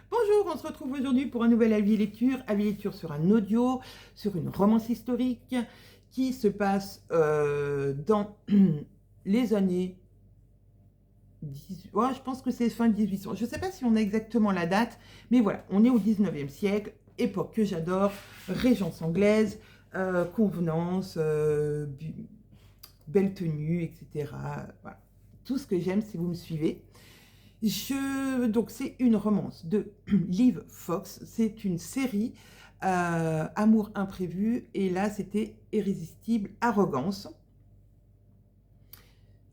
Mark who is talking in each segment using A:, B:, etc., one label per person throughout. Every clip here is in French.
A: Bonjour, on se retrouve aujourd'hui pour un nouvel avis lecture sur un audio, sur une romance historique qui se passe dans les années 18... Ouais, je pense que c'est fin 1800. Je ne sais pas si on a exactement la date, mais voilà, on est au 19e siècle, époque que j'adore, régence anglaise, convenance, belle tenue, etc. Voilà. Tout ce que j'aime si vous me suivez. Donc c'est une romance de Liv Fox, c'est une série Amour imprévu, et là c'était Irrésistible arrogance.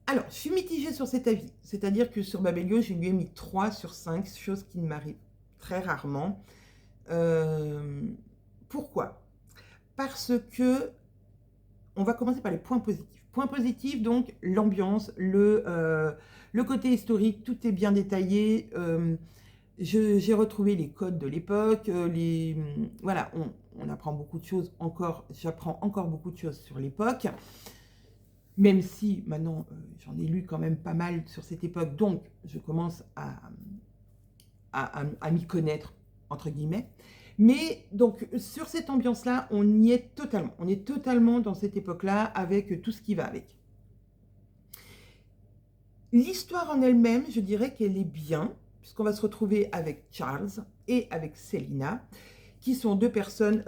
A: Alors, je suis mitigée sur cet avis, c'est-à-dire que sur Babelio, je lui ai mis 3 sur 5, chose qui ne m'arrive très rarement. Pourquoi? Parce que, on va commencer par les points positifs. Point positif, donc, l'ambiance, le côté historique, tout est bien détaillé. J'ai retrouvé les codes de l'époque, voilà, on apprend beaucoup de choses encore, j'apprends encore beaucoup de choses sur l'époque, même si maintenant j'en ai lu quand même pas mal sur cette époque, donc je commence à m'y connaître, entre guillemets. Mais donc sur cette ambiance-là, on y est totalement. On est totalement dans cette époque-là avec tout ce qui va avec. L'histoire en elle-même, je dirais qu'elle est bien, puisqu'on va se retrouver avec Charles et avec Selina, qui sont deux personnes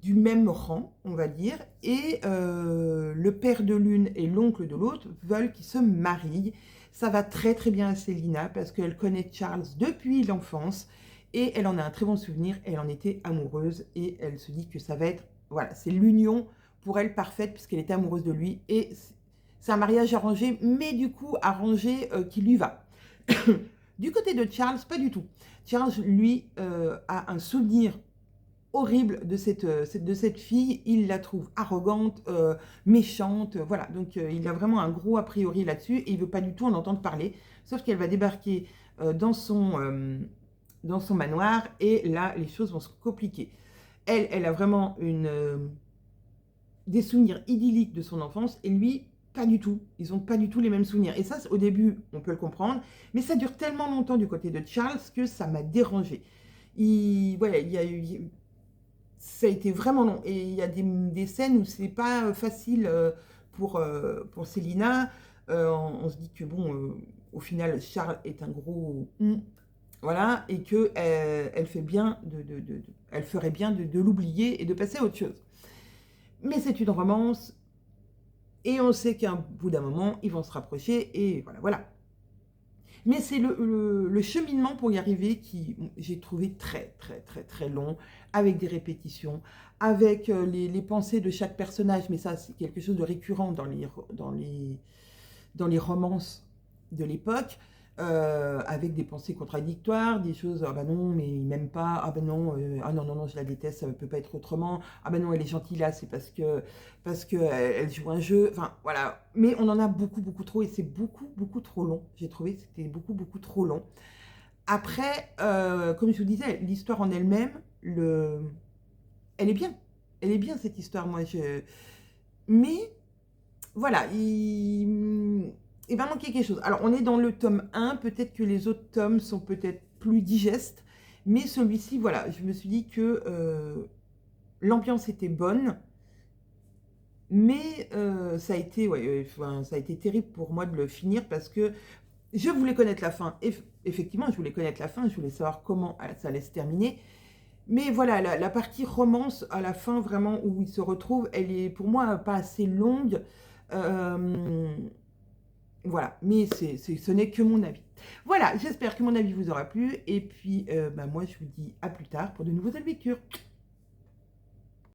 A: du même rang, on va dire, et le père de l'une et l'oncle de l'autre veulent qu'ils se marient. Ça va très très bien à Selina, parce qu'elle connaît Charles depuis l'enfance, et elle en a un très bon souvenir, elle en était amoureuse, et elle se dit que ça va être, voilà, c'est l'union pour elle parfaite, puisqu'elle était amoureuse de lui, et c'est un mariage arrangé, mais du coup arrangé qui lui va. Du côté de Charles, pas du tout. Charles, lui, a un souvenir horrible de cette fille. Il la trouve arrogante, méchante, voilà. Donc il a vraiment un gros a priori là-dessus, et il ne veut pas du tout en entendre parler. Sauf qu'elle va débarquer dans son manoir, et là, les choses vont se compliquer. Elle a vraiment des souvenirs idylliques de son enfance, et lui, pas du tout. Ils n'ont pas du tout les mêmes souvenirs. Et ça, au début, on peut le comprendre, mais ça dure tellement longtemps du côté de Charles que ça m'a dérangée. Voilà, ça a été vraiment long. Et il y a des scènes où c'est pas facile pour Selina. On se dit que, bon, au final, Charles est un gros... Voilà, et que elle ferait bien de l'oublier et de passer à autre chose. Mais c'est une romance, et on sait qu'à un bout d'un moment, ils vont se rapprocher, et voilà, voilà. Mais c'est le cheminement pour y arriver qui j'ai trouvé très, très, très, très long, avec des répétitions, avec les pensées de chaque personnage, mais ça, c'est quelque chose de récurrent dans les romances de l'époque, avec des pensées contradictoires, des choses, ah ben non, mais il m'aime pas, ah ben non, ah non, non, non, je la déteste, ça ne peut pas être autrement, ah ben non, elle est gentille là, c'est parce que elle joue un jeu, enfin, voilà. Mais on en a beaucoup, beaucoup trop, et c'est beaucoup, beaucoup trop long. J'ai trouvé que c'était beaucoup, beaucoup trop long. Après, comme je vous disais, l'histoire en elle-même, elle est bien. Elle est bien, cette histoire, mais, voilà, il va manquer quelque chose. Alors, on est dans le tome 1, peut-être que les autres tomes sont peut-être plus digestes, mais celui-ci, voilà, je me suis dit que l'ambiance était bonne, mais ça a été, ouais, ça a été terrible pour moi de le finir, parce que je voulais connaître la fin. Effectivement, je voulais connaître la fin, je voulais savoir comment ça allait se terminer. Mais voilà, la partie romance à la fin, vraiment, où ils se retrouvent, elle est pour moi pas assez longue. Voilà, mais ce n'est que mon avis. Voilà, j'espère que mon avis vous aura plu. Et puis, moi, je vous dis à plus tard pour de nouveaux lectures.